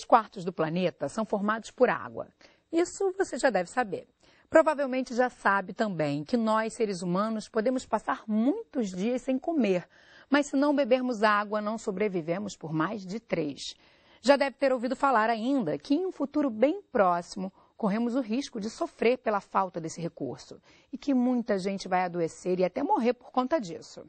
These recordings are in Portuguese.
3/4 do planeta são formados por água. Isso você já deve saber. Provavelmente já sabe também que nós, seres humanos, podemos passar muitos dias sem comer, mas se não bebermos água, não sobrevivemos por mais de 3. Já deve ter ouvido falar ainda que em um futuro bem próximo, corremos o risco de sofrer pela falta desse recurso e que muita gente vai adoecer e até morrer por conta disso.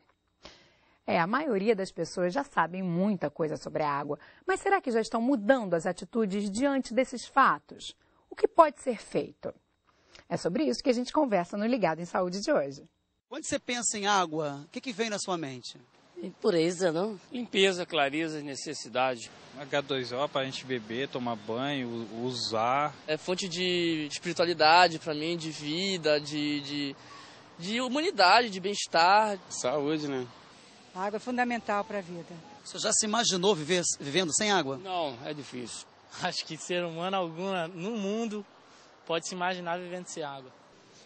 A maioria das pessoas já sabem muita coisa sobre a água, mas será que já estão mudando as atitudes diante desses fatos? O que pode ser feito? É sobre isso que a gente conversa no Ligado em Saúde de hoje. Quando você pensa em água, o que vem na sua mente? Pureza, não? Limpeza, clareza, necessidade. H2O para a gente beber, tomar banho, usar. É fonte de espiritualidade para mim, de vida, de humanidade, de bem-estar. Saúde, né? A água é fundamental para a vida. Você já se imaginou vivendo sem água? Não, é difícil. Acho que ser humano algum no mundo pode se imaginar vivendo sem água.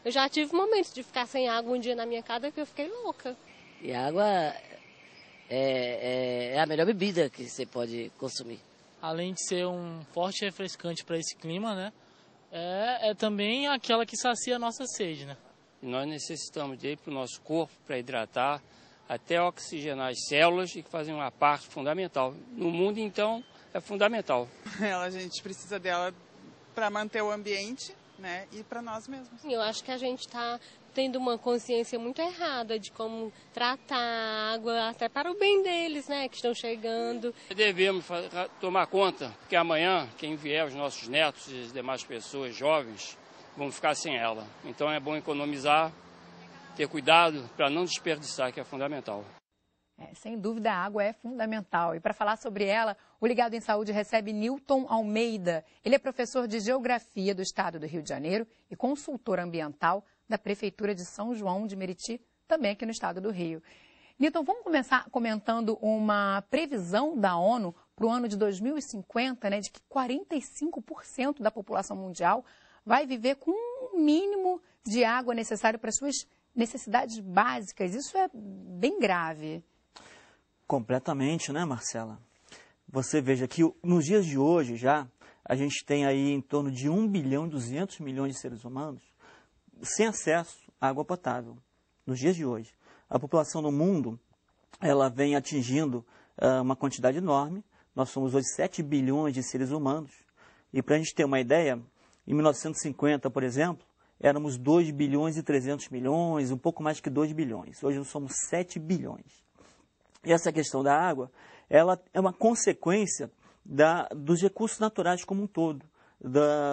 Eu já tive momentos de ficar sem água um dia na minha casa que eu fiquei louca. E a água é a melhor bebida que você pode consumir. Além de ser um forte refrescante para esse clima, né? É também aquela que sacia a nossa sede, né? E nós necessitamos dele para o nosso corpo, para hidratar, até oxigenar as células e que fazem uma parte fundamental. No mundo, então, é fundamental. A gente precisa dela para manter o ambiente, né, e para nós mesmos. Eu acho que a gente está tendo uma consciência muito errada de como tratar a água, até para o bem deles, né, que estão chegando. Devemos tomar conta, porque amanhã, quem vier, os nossos netos e as demais pessoas jovens, vão ficar sem ela. Então é bom economizar, ter cuidado para não desperdiçar, que é fundamental. Sem dúvida, a água é fundamental. E para falar sobre ela, o Ligado em Saúde recebe Nilton Almeida. Ele é professor de Geografia do Estado do Rio de Janeiro e consultor ambiental da Prefeitura de São João de Meriti, também aqui no Estado do Rio. Nilton, vamos começar comentando uma previsão da ONU para o ano de 2050, né, de que 45% da população mundial vai viver com um mínimo de água necessário para suas necessidades básicas. Isso é bem grave. Completamente, né, Marcela? Você veja que nos dias de hoje já, a gente tem aí em torno de 1 bilhão e 200 milhões de seres humanos sem acesso à água potável. Nos dias de hoje. A população no mundo, ela vem atingindo uma quantidade enorme. Nós somos hoje 7 bilhões de seres humanos. E para a gente ter uma ideia, em 1950, por exemplo, éramos 2 bilhões e 300 milhões, um pouco mais que 2 bilhões. Hoje nós somos 7 bilhões. E essa questão da água, ela é uma consequência dos recursos naturais como um todo,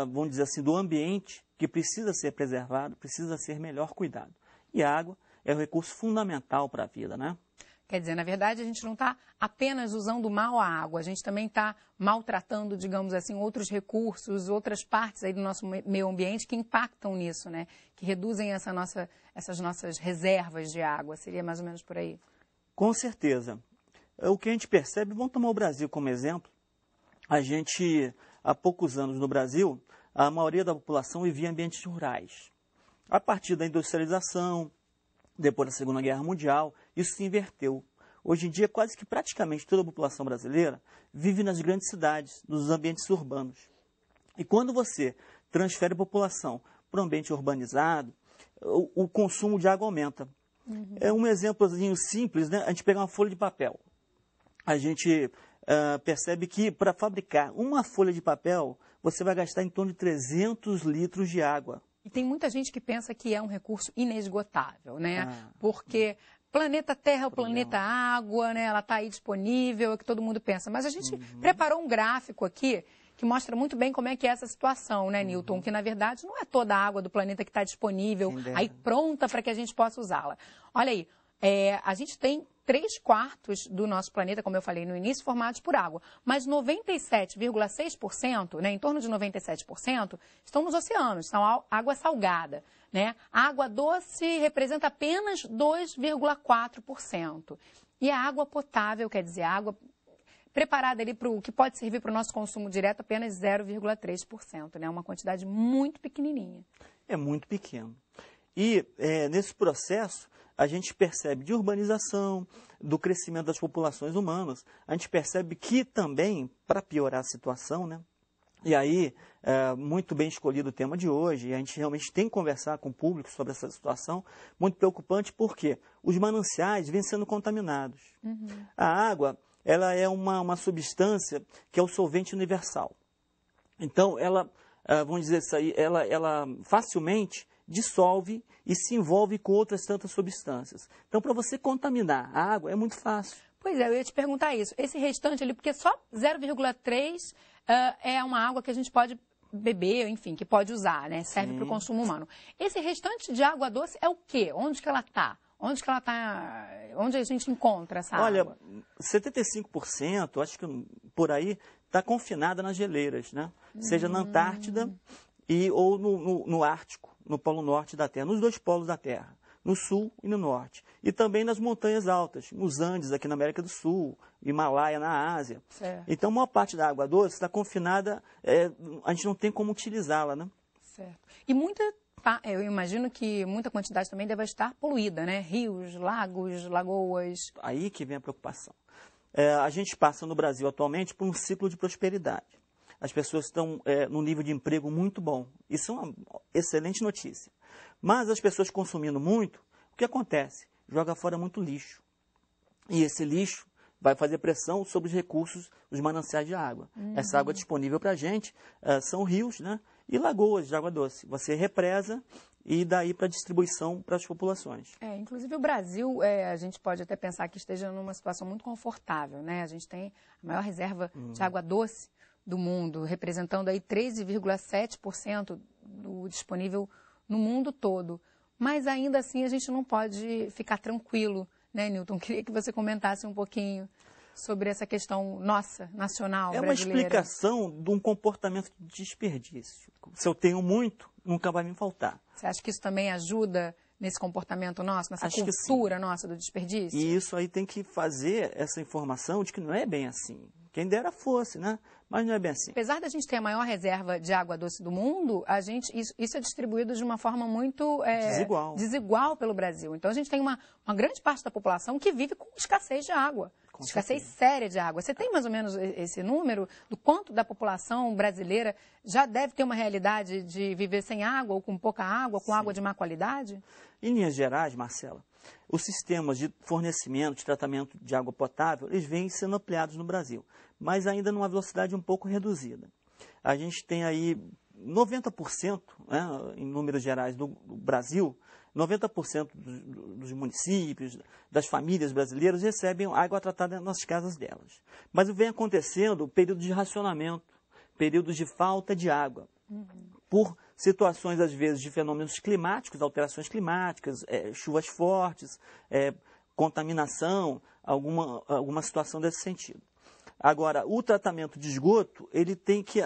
vamos dizer assim, do ambiente que precisa ser preservado, precisa ser melhor cuidado. E a água é um recurso fundamental para a vida, né? Quer dizer, na verdade, a gente não está apenas usando mal a água, a gente também está maltratando, digamos assim, outros recursos, outras partes aí do nosso meio ambiente que impactam nisso, né? Que reduzem essas nossas reservas de água. Seria mais ou menos por aí? Com certeza. O que a gente percebe, vamos tomar o Brasil como exemplo. A gente, há poucos anos no Brasil, a maioria da população vivia em ambientes rurais. A partir da industrialização, depois da Segunda Guerra Mundial, isso se inverteu. Hoje em dia, quase que praticamente toda a população brasileira vive nas grandes cidades, nos ambientes urbanos. E quando você transfere a população para um ambiente urbanizado, o consumo de água aumenta. É um exemplozinho simples, né? A gente pegar uma folha de papel. A gente percebe que para fabricar uma folha de papel, você vai gastar em torno de 300 litros de água. E tem muita gente que pensa que é um recurso inesgotável, né? Porque planeta Terra é o planeta água, né? Ela está aí disponível, é o que todo mundo pensa. Mas a gente preparou um gráfico aqui que mostra muito bem como é que é essa situação, né, Nilton? Que, na verdade, não é toda a água do planeta que está disponível, aí pronta para que a gente possa usá-la. Olha aí, a gente tem 3/4 do nosso planeta, como eu falei no início, formados por água. Mas 97,6%, né, em torno de 97%, estão nos oceanos, são água salgada, né? A água doce representa apenas 2,4%. E a água potável, quer dizer, a água preparada ali para o que pode servir para o nosso consumo direto, apenas 0,3%, né? Uma quantidade muito pequenininha. É muito pequeno. E nesse processo, a gente percebe de urbanização, do crescimento das populações humanas, a gente percebe que também, para piorar a situação, né, E aí, muito bem escolhido o tema de hoje, e a gente realmente tem que conversar com o público sobre essa situação, muito preocupante, porque os mananciais vêm sendo contaminados. A água, ela é uma substância que é o solvente universal. Então, ela, vamos dizer isso aí, ela facilmente dissolve e se envolve com outras tantas substâncias. Então, para você contaminar a água, é muito fácil. Pois é, eu ia te perguntar isso. Esse restante ali, porque só 0,3 é uma água que a gente pode beber, enfim, que pode usar, né? Serve para o consumo humano. Esse restante de água doce é o quê? Onde que ela está? Onde a gente encontra essa água? Olha, 75%, acho que por aí, está confinada nas geleiras, né? Seja na Antártida ou no Ártico, no Polo Norte da Terra, nos dois polos da Terra, no Sul e no Norte. E também nas montanhas altas, nos Andes, aqui na América do Sul, Himalaia, na Ásia. Certo. Então, a maior parte da água doce está confinada, a gente não tem como utilizá-la, né? Certo. E eu imagino que muita quantidade também deve estar poluída, né? Rios, lagos, lagoas. Aí que vem a preocupação. A gente passa no Brasil atualmente por um ciclo de prosperidade. As pessoas estão num nível de emprego muito bom. Isso é uma excelente notícia. Mas as pessoas consumindo muito, o que acontece? Joga fora muito lixo. E esse lixo vai fazer pressão sobre os recursos, os mananciais de água. Essa água disponível para a gente são rios, né? E lagoas de água doce. Você represa e daí para distribuição para as populações. Inclusive o Brasil, a gente pode até pensar que esteja numa situação muito confortável, né? A gente tem a maior reserva de água doce do mundo, representando aí 13,7% do disponível no mundo todo. Mas ainda assim a gente não pode ficar tranquilo, né, Newton? Queria que você comentasse um pouquinho sobre essa questão nossa, nacional, brasileira. É uma explicação de um comportamento de desperdício. Se eu tenho muito, nunca vai me faltar. Você acha que isso também ajuda nesse comportamento nosso, nessa cultura nossa do desperdício? E isso aí tem que fazer essa informação de que não é bem assim. Quem dera fosse, né? Mas não é bem assim. Apesar da gente ter a maior reserva de água doce do mundo, isso é distribuído de uma forma muito desigual pelo Brasil. Então, a gente tem uma grande parte da população que vive com escassez de água. Escassez séria de água. Você tem mais ou menos esse número do quanto da população brasileira já deve ter uma realidade de viver sem água ou com pouca água, com água de má qualidade? Em linhas gerais, Marcela, os sistemas de fornecimento, de tratamento de água potável, eles vêm sendo ampliados no Brasil, mas ainda numa velocidade um pouco reduzida. A gente tem aí 90%, né, em números gerais do Brasil, 90% dos municípios, das famílias brasileiras recebem água tratada nas casas delas. Mas vem acontecendo período de racionamento, períodos de falta de água, por situações, às vezes, de fenômenos climáticos, alterações climáticas, chuvas fortes, contaminação, alguma situação desse sentido. Agora, o tratamento de esgoto, ele tem que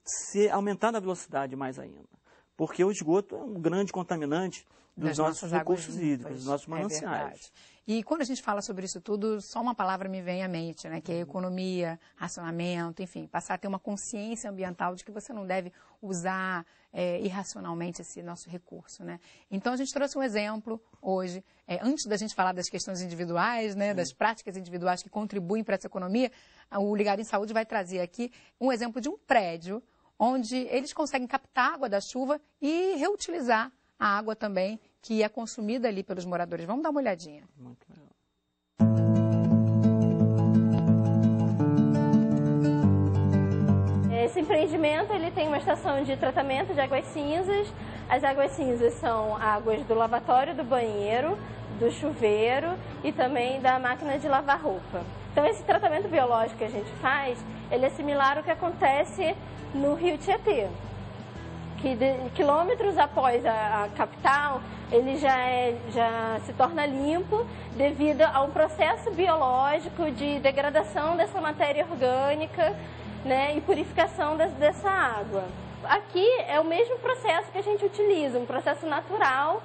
ser aumentado a velocidade mais ainda, porque o esgoto é um grande contaminante dos nossos recursos hídricos, dos nossos mananciais. E quando a gente fala sobre isso tudo, só uma palavra me vem à mente, né? Que é economia, racionamento, enfim, passar a ter uma consciência ambiental de que você não deve usar irracionalmente esse nosso recurso, né? Então, a gente trouxe um exemplo hoje, antes da gente falar das questões individuais, né? Das práticas individuais que contribuem para essa economia, o Ligado em Saúde vai trazer aqui um exemplo de um prédio onde eles conseguem captar a água da chuva e reutilizar a água também que é consumida ali pelos moradores. Vamos dar uma olhadinha. Muito legal. Esse empreendimento ele tem uma estação de tratamento de águas cinzas. As águas cinzas são águas do lavatório, do banheiro, do chuveiro e também da máquina de lavar roupa. Então esse tratamento biológico que a gente faz, ele é similar ao que acontece no Rio Tietê, que quilômetros após a capital, ele já se torna limpo devido a um processo biológico de degradação dessa matéria orgânica, né, e purificação dessa água. Aqui é o mesmo processo que a gente utiliza, um processo natural,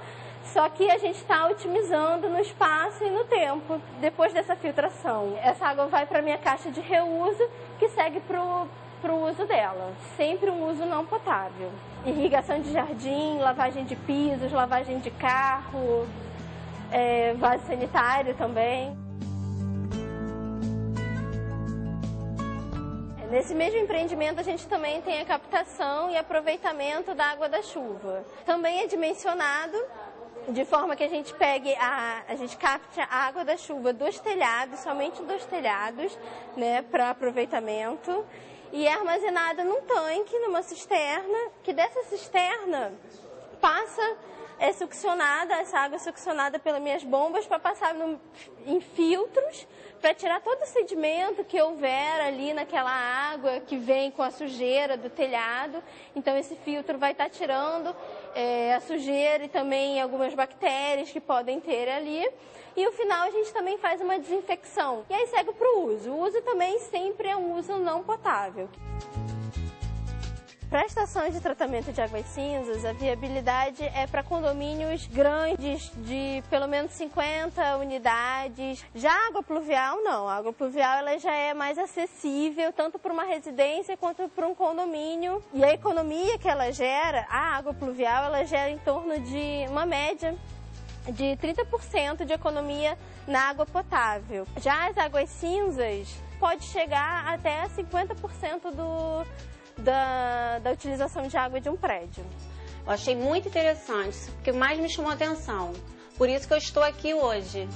só que a gente está otimizando no espaço e no tempo depois dessa filtração. Essa água vai para a minha caixa de reuso, que segue para o uso dela. Sempre um uso não potável. Irrigação de jardim, lavagem de pisos, lavagem de carro, vaso sanitário também. Nesse mesmo empreendimento, a gente também tem a captação e aproveitamento da água da chuva. Também é dimensionado de forma que a gente capte a água da chuva dos telhados, somente dos telhados, né, para aproveitamento. E é armazenada num tanque, numa cisterna, que dessa cisterna essa água é succionada pelas minhas bombas para passar em filtros, para tirar todo o sedimento que houver ali naquela água que vem com a sujeira do telhado. Então esse filtro vai estar tirando a sujeira e também algumas bactérias que podem ter ali. E no final a gente também faz uma desinfecção. E aí segue para o uso. O uso também sempre é um uso não potável. Para a estação de tratamento de águas cinzas, a viabilidade é para condomínios grandes, de pelo menos 50 unidades. Já a água pluvial, não. A água pluvial ela já é mais acessível, tanto para uma residência quanto para um condomínio. E a economia que ela gera, a água pluvial, ela gera em torno de uma média de 30% de economia na água potável. Já as águas cinzas pode chegar até 50% da utilização de água de um prédio. Eu achei muito interessante, porque mais me chamou a atenção. Por isso que eu estou aqui hoje.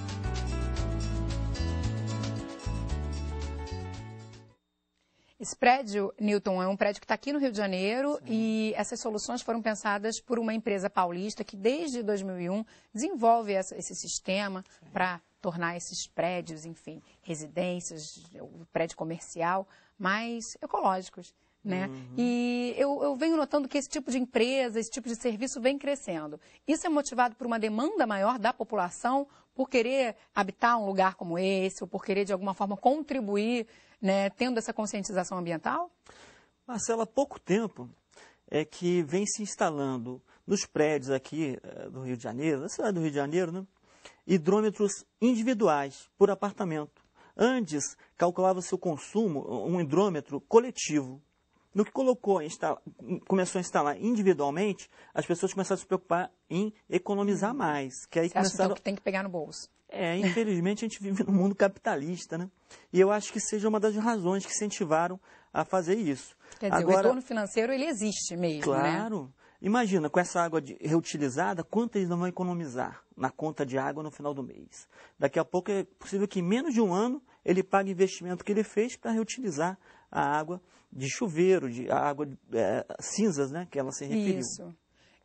Esse prédio, Newton, é um prédio que está aqui no Rio de Janeiro. Sim. E essas soluções foram pensadas por uma empresa paulista que desde 2001 desenvolve esse sistema para tornar esses prédios, enfim, residências, o prédio comercial, mais ecológicos. Né? E eu venho notando que esse tipo de empresa, esse tipo de serviço vem crescendo. Isso é motivado por uma demanda maior da população por querer habitar um lugar como esse, ou por querer de alguma forma contribuir, né, tendo essa conscientização ambiental? Marcela, há pouco tempo é que vem se instalando nos prédios aqui do Rio de Janeiro, da cidade do Rio de Janeiro, né, hidrômetros individuais por apartamento. Antes, calculava-se o consumo, um hidrômetro coletivo. No que começou a instalar individualmente, as pessoas começaram a se preocupar em economizar mais. Que aí começaram... então que tem que pegar no bolso. Infelizmente a gente vive num mundo capitalista, né? E eu acho que seja uma das razões que incentivaram a fazer isso. Quer dizer, o retorno financeiro, ele existe mesmo, claro, né? Imagina, com essa água reutilizada, quanto eles não vão economizar na conta de água no final do mês. Daqui a pouco é possível que em menos de um ano ele pague o investimento que ele fez para reutilizar a água de chuveiro, a água cinzas, né, que ela se referiu. Isso.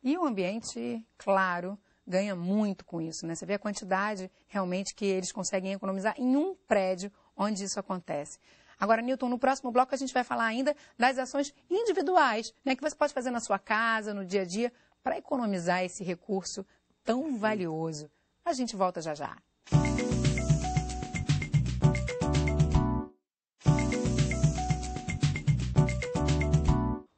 E o ambiente, claro, ganha muito com isso, né? Você vê a quantidade realmente que eles conseguem economizar em um prédio onde isso acontece. Agora, Newton, no próximo bloco a gente vai falar ainda das ações individuais, né, que você pode fazer na sua casa, no dia a dia, para economizar esse recurso tão valioso. A gente volta já já.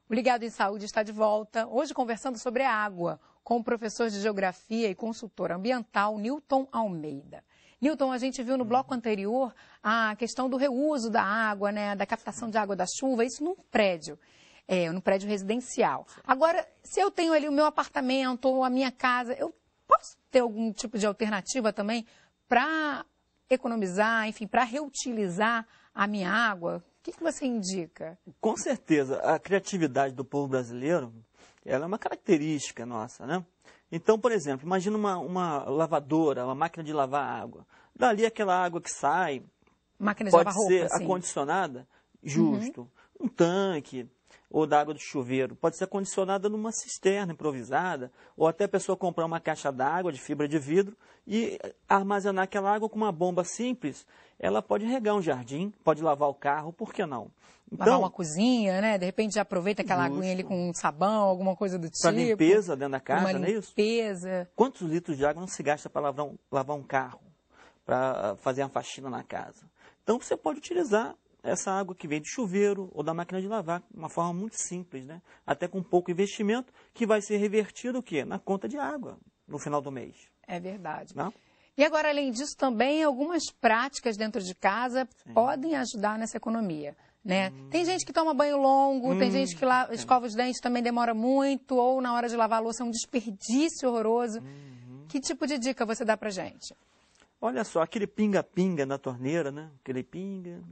O Ligado em Saúde está de volta, hoje conversando sobre a água, com o professor de Geografia e consultor ambiental, Newton Almeida. Newton, a gente viu no bloco anterior a questão do reuso da água, né, da captação de água da chuva, isso num prédio residencial. Agora, se eu tenho ali o meu apartamento ou a minha casa, eu posso ter algum tipo de alternativa também para economizar, enfim, para reutilizar a minha água? O que você indica? Com certeza, a criatividade do povo brasileiro, ela é uma característica nossa, né? Então, por exemplo, imagina uma lavadora, uma máquina de lavar água. Dali aquela água que sai, máquina de pode lavar ser roupa, acondicionada, justo, um tanque ou da água do chuveiro. Pode ser acondicionada numa cisterna improvisada, ou até a pessoa comprar uma caixa d'água de fibra de vidro e armazenar aquela água com uma bomba simples. Ela pode regar um jardim, pode lavar o carro, por que não? Então, lavar uma cozinha, né? De repente já aproveita aquela aguinha ali com um sabão, alguma coisa do tipo. Para limpeza dentro da casa, não é isso? Limpeza. Quantos litros de água não se gasta para lavar um carro, para fazer uma faxina na casa? Então você pode utilizar essa água que vem do chuveiro ou da máquina de lavar, de uma forma muito simples, né? Até com pouco investimento, que vai ser revertido o quê? Na conta de água, no final do mês. É verdade. Não? E agora, além disso, também algumas práticas dentro de casa podem ajudar nessa economia, né? Tem gente que toma banho longo, tem gente que escova os dentes também demora muito, ou na hora de lavar a louça é um desperdício horroroso. Que tipo de dica você dá pra gente? Olha só, aquele pinga-pinga na torneira, né? Aquele pinga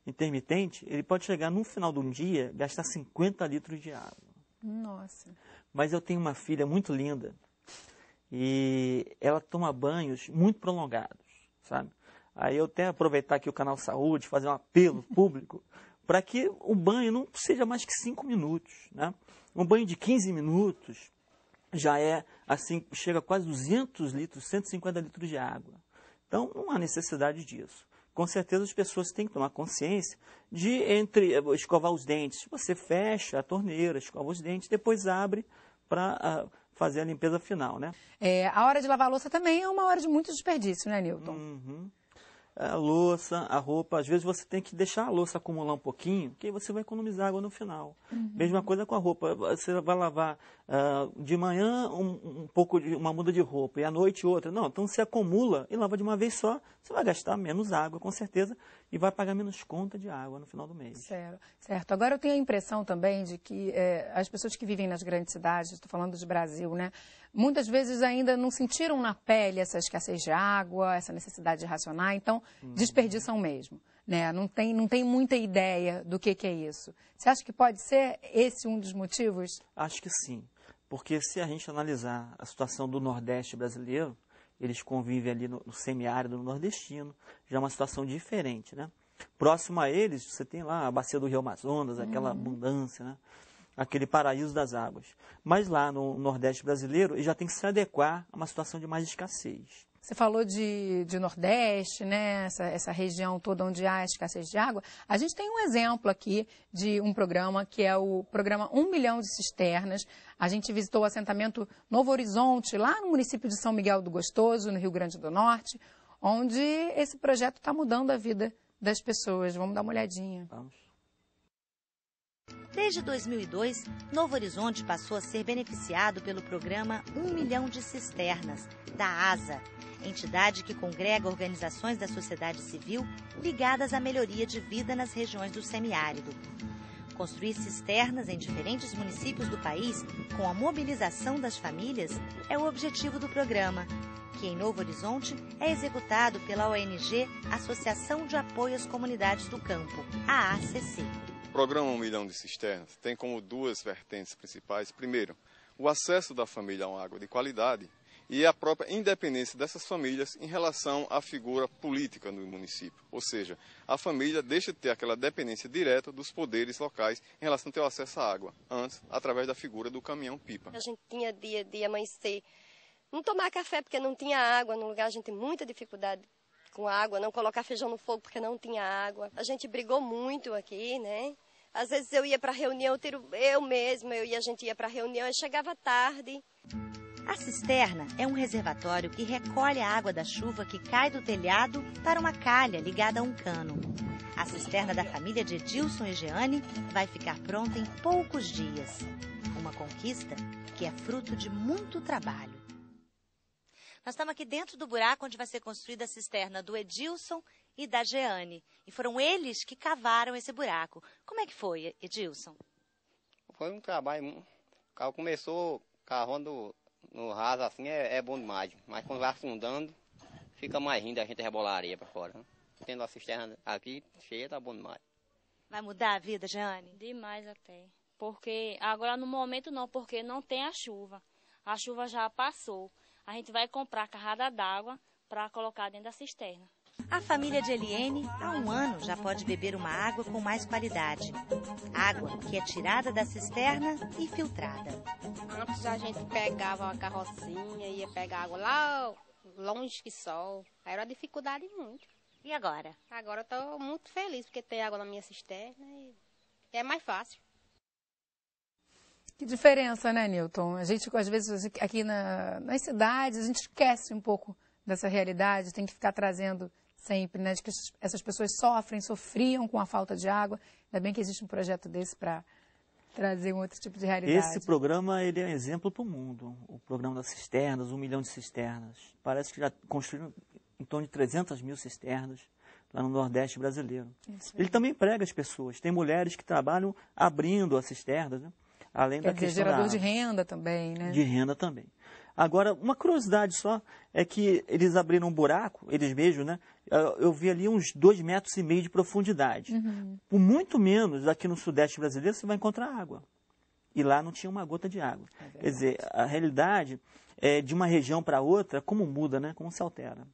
intermitente, ele pode chegar no final de um dia, gastar 50 litros de água. Nossa. Mas eu tenho uma filha muito linda e ela toma banhos muito prolongados, sabe? Aí eu tenho que aproveitar aqui o Canal Saúde, fazer um apelo público para que o banho não seja mais que 5 minutos, né? Um banho de 15 minutos já é, assim, chega a quase 200 litros, 150 litros de água. Então, não há necessidade disso. Com certeza as pessoas têm que tomar consciência de escovar os dentes. Você fecha a torneira, escova os dentes, depois abre para fazer a limpeza final, né? A hora de lavar a louça também é uma hora de muito desperdício, né, Newton? Uhum. A louça, a roupa, às vezes você tem que deixar a louça acumular um pouquinho, que aí você vai economizar água no final. Mesma coisa com a roupa, você vai lavar de manhã uma muda de roupa e à noite outra. Não, então você acumula e lava de uma vez só, você vai gastar menos água, com certeza, e vai pagar menos conta de água no final do mês. Certo. Agora eu tenho a impressão também de que as pessoas que vivem nas grandes cidades, estou falando de Brasil, né? Muitas vezes ainda não sentiram na pele essa escassez de água, essa necessidade de racionar, então desperdiçam mesmo, né? Não tem muita ideia do que é isso. Você acha que pode ser esse um dos motivos? Acho que sim, porque se a gente analisar a situação do Nordeste brasileiro, eles convivem ali no semiárido, no nordestino, já é uma situação diferente, né? Próximo a eles, você tem lá a bacia do Rio Amazonas, aquela abundância, né? Aquele paraíso das águas. Mas lá no Nordeste brasileiro, ele já tem que se adequar a uma situação de mais escassez. Você falou de Nordeste, né? Essa região toda onde há escassez de água. A gente tem um exemplo aqui de um programa que é o programa 1 milhão de cisternas. A gente visitou o assentamento Novo Horizonte, lá no município de São Miguel do Gostoso, no Rio Grande do Norte, onde esse projeto está mudando a vida das pessoas. Vamos dar uma olhadinha. Vamos. Desde 2002, Novo Horizonte passou a ser beneficiado pelo programa 1 milhão de cisternas, da ASA, entidade que congrega organizações da sociedade civil ligadas à melhoria de vida nas regiões do semiárido. Construir cisternas em diferentes municípios do país, com a mobilização das famílias, é o objetivo do programa, que em Novo Horizonte é executado pela ONG Associação de Apoio às Comunidades do Campo, a ACC. O programa 1 milhão de cisternas tem como duas vertentes principais. Primeiro, o acesso da família a uma água de qualidade e a própria independência dessas famílias em relação à figura política no município. Ou seja, a família deixa de ter aquela dependência direta dos poderes locais em relação ao ter acesso à água, antes, através da figura do caminhão-pipa. A gente tinha dia de amanhecer, não tomar café porque não tinha água, no lugar a gente tem muita dificuldade com água, não colocar feijão no fogo porque não tinha água. A gente brigou muito aqui, né? Às vezes eu ia para reunião, a gente ia para reunião e chegava tarde. A cisterna é um reservatório que recolhe a água da chuva que cai do telhado para uma calha ligada a um cano. A cisterna da família de Edilson e Jeane vai ficar pronta em poucos dias. Uma conquista que é fruto de muito trabalho. Nós estamos aqui dentro do buraco onde vai ser construída a cisterna do Edilson e da Jeane. E foram eles que cavaram esse buraco. Como é que foi, Edilson? Foi um trabalho. O carro começou cavando no raso assim, é bom demais. Mas quando vai afundando, fica mais rindo, a gente rebolar a areia para fora. Né? Tendo a cisterna aqui cheia, tá bom demais. Vai mudar a vida, Jeane? Demais até. Porque agora no momento não, porque não tem a chuva. A chuva já passou. A gente vai comprar carrada d'água para colocar dentro da cisterna. A família de Eliene, há um ano, já pode beber uma água com mais qualidade. Água que é tirada da cisterna e filtrada. Antes a gente pegava uma carrocinha, ia pegar água lá longe que sol. Aí era uma dificuldade muito. E agora? Agora eu estou muito feliz porque tem água na minha cisterna e é mais fácil. Que diferença, né, Newton? A gente, às vezes, aqui nas cidades, a gente esquece um pouco dessa realidade, tem que ficar trazendo sempre, né, de que essas pessoas sofriam com a falta de água. Ainda bem que existe um projeto desse para trazer um outro tipo de realidade. Esse programa ele é um exemplo para o mundo. O programa das cisternas, 1 milhão de cisternas. Parece que já construíram em torno de 300 mil cisternas lá no Nordeste brasileiro. Ele também emprega as pessoas. Tem mulheres que trabalham abrindo as cisternas, né? Além da questão gerador de renda também, né? De renda também. Agora, uma curiosidade só é que eles abriram um buraco, eles mesmos, né? Eu vi ali uns 2,5 metros de profundidade. Por muito menos, aqui no Sudeste brasileiro, você vai encontrar água. E lá não tinha uma gota de água. Quer dizer, a realidade de uma região para outra, como muda, né? Como se altera.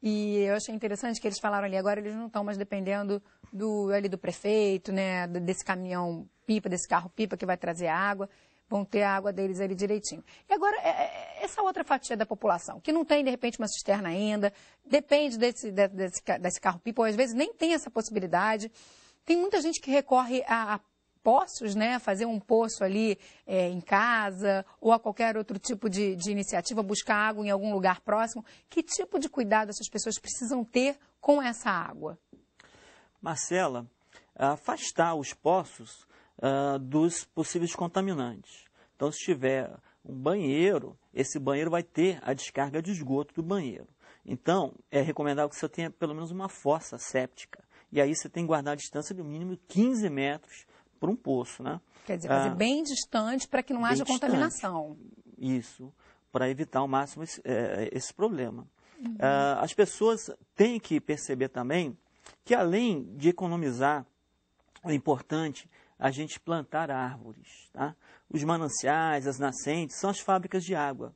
E eu achei interessante que eles falaram ali, agora eles não estão mais dependendo do prefeito, né? Desse caminhão-pipa, desse carro-pipa que vai trazer a água. Vão ter a água deles ali direitinho. E agora, essa outra fatia da população, que não tem, de repente, uma cisterna ainda, depende desse carro-pipa, ou às vezes nem tem essa possibilidade. Tem muita gente que recorre a poços, né? Fazer um poço ali em casa, ou a qualquer outro tipo de iniciativa, buscar água em algum lugar próximo. Que tipo de cuidado essas pessoas precisam ter com essa água? Marcela, afastar os poços dos possíveis contaminantes. Então, se tiver um banheiro, esse banheiro vai ter a descarga de esgoto do banheiro. Então, é recomendável que você tenha pelo menos uma fossa séptica. E aí você tem que guardar a distância de no mínimo 15 metros para um poço, né? Quer dizer, fazer bem distante para que não haja contaminação. Isso, para evitar ao máximo esse problema. As pessoas têm que perceber também que, além de economizar, é importante a gente plantar árvores. Tá? Os mananciais, as nascentes, são as fábricas de água.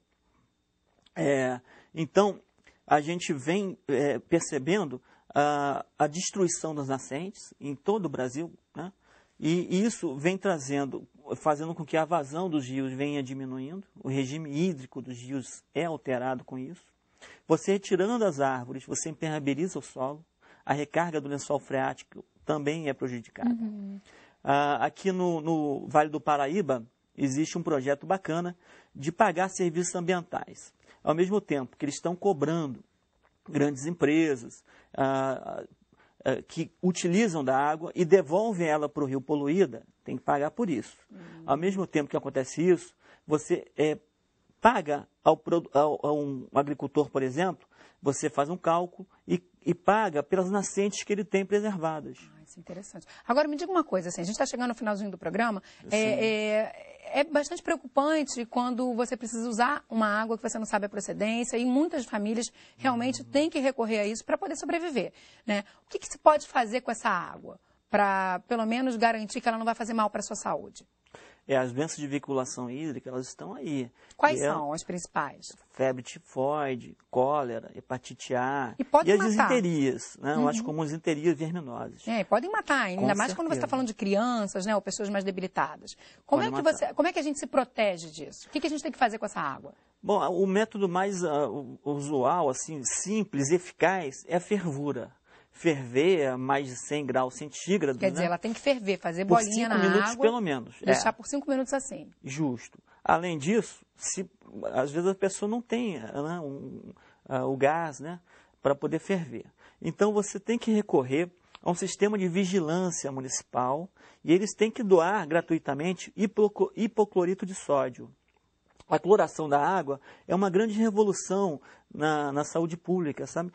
Então, a gente vem percebendo a destruição das nascentes em todo o Brasil, né? E isso vem fazendo com que a vazão dos rios venha diminuindo, o regime hídrico dos rios é alterado com isso. Você retirando as árvores, você impermeabiliza o solo, a recarga do lençol freático também é prejudicada. Aqui no Vale do Paraíba, existe um projeto bacana de pagar serviços ambientais. Ao mesmo tempo que eles estão cobrando grandes empresas que utilizam da água e devolvem ela para o rio poluída, tem que pagar por isso. Ao mesmo tempo que acontece isso, você paga a um agricultor, por exemplo, você faz um cálculo e paga pelas nascentes que ele tem preservadas. Isso é interessante. Agora, me diga uma coisa, assim, a gente está chegando no finalzinho do programa, é bastante preocupante quando você precisa usar uma água que você não sabe a procedência e muitas famílias realmente têm que recorrer a isso para poder sobreviver, né? O que se pode fazer com essa água para, pelo menos, garantir que ela não vai fazer mal para a sua saúde? As doenças de veiculação hídrica, elas estão aí. Quais são as principais? Febre tifoide, cólera, hepatite A e as disenterias, né? As comuns disenterias verminosas. Podem matar, ainda mais quando você está falando de crianças, né, ou pessoas mais debilitadas. Como é que a gente se protege disso? O que a gente tem que fazer com essa água? Bom, o método mais usual, assim, simples, eficaz, é a fervura. Ferver a mais de 100 graus centígrados. Quer dizer, ela tem que ferver, fazer bolinha na água. Por 5 minutos, pelo menos. Deixar por 5 minutos assim. Justo. Além disso, às vezes a pessoa não tem o gás, né, para poder ferver. Então, você tem que recorrer a um sistema de vigilância municipal e eles têm que doar gratuitamente hipoclorito de sódio. A cloração da água é uma grande revolução na saúde pública, sabe?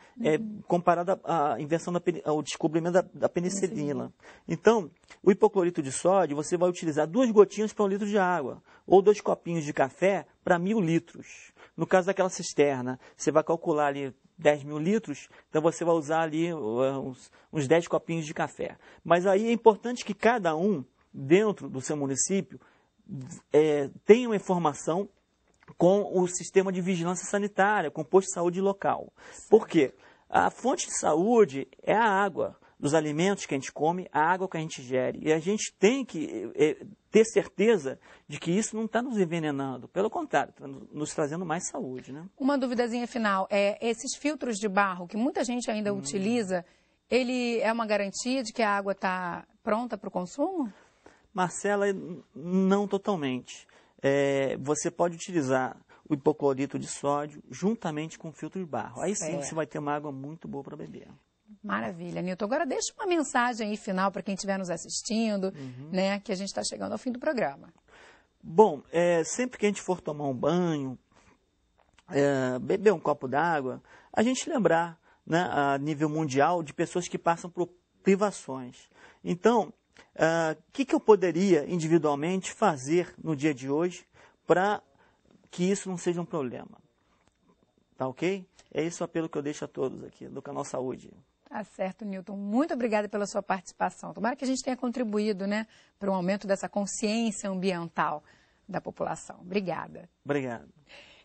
Comparada à invenção ao descobrimento da penicilina. Então, o hipoclorito de sódio, você vai utilizar 2 gotinhas para 1 litro de água, ou 2 copinhos de café para 1.000 litros. No caso daquela cisterna, você vai calcular ali 10.000 litros, então você vai usar ali uns 10 copinhos de café. Mas aí é importante que cada um, dentro do seu município, tenha uma informação com o sistema de vigilância sanitária, com o posto de saúde local. Por quê? A fonte de saúde é a água, dos alimentos que a gente come, a água que a gente ingere. E a gente tem que ter certeza de que isso não está nos envenenando. Pelo contrário, está nos trazendo mais saúde, né? Uma duvidazinha final. Esses filtros de barro que muita gente ainda utiliza, ele é uma garantia de que a água está pronta para o consumo? Marcela, não totalmente. Você pode utilizar o hipoclorito de sódio juntamente com o filtro de barro. Aí sim você vai ter uma água muito boa para beber. Maravilha, Nilton. Agora deixa uma mensagem aí final para quem estiver nos assistindo, né, que a gente está chegando ao fim do programa. Bom, sempre que a gente for tomar um banho, beber um copo d'água, a gente lembrar, né, a nível mundial de pessoas que passam por privações. Então, o que eu poderia individualmente fazer no dia de hoje para que isso não seja um problema. Tá ok? É esse o apelo que eu deixo a todos aqui do Canal Saúde. Tá certo, Newton. Muito obrigada pela sua participação. Tomara que a gente tenha contribuído, né, para um aumento dessa consciência ambiental da população. Obrigada. Obrigado.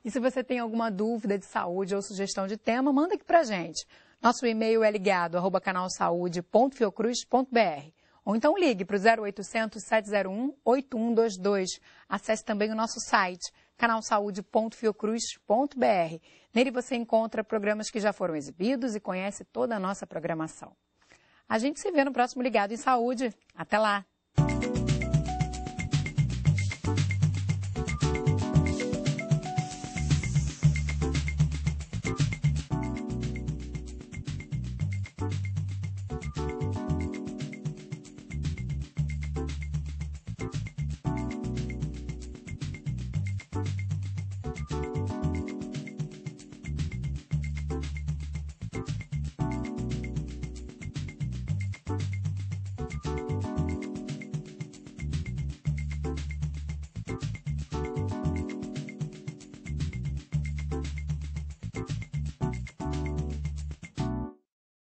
E se você tem alguma dúvida de saúde ou sugestão de tema, manda aqui pra gente. Nosso e-mail é ligado@canalsaude.fiocruz.br. Ou então ligue para o 0800 701 8122. Acesse também o nosso site, canalsaude.fiocruz.br. Nele você encontra programas que já foram exibidos e conhece toda a nossa programação. A gente se vê no próximo Ligado em Saúde. Até lá!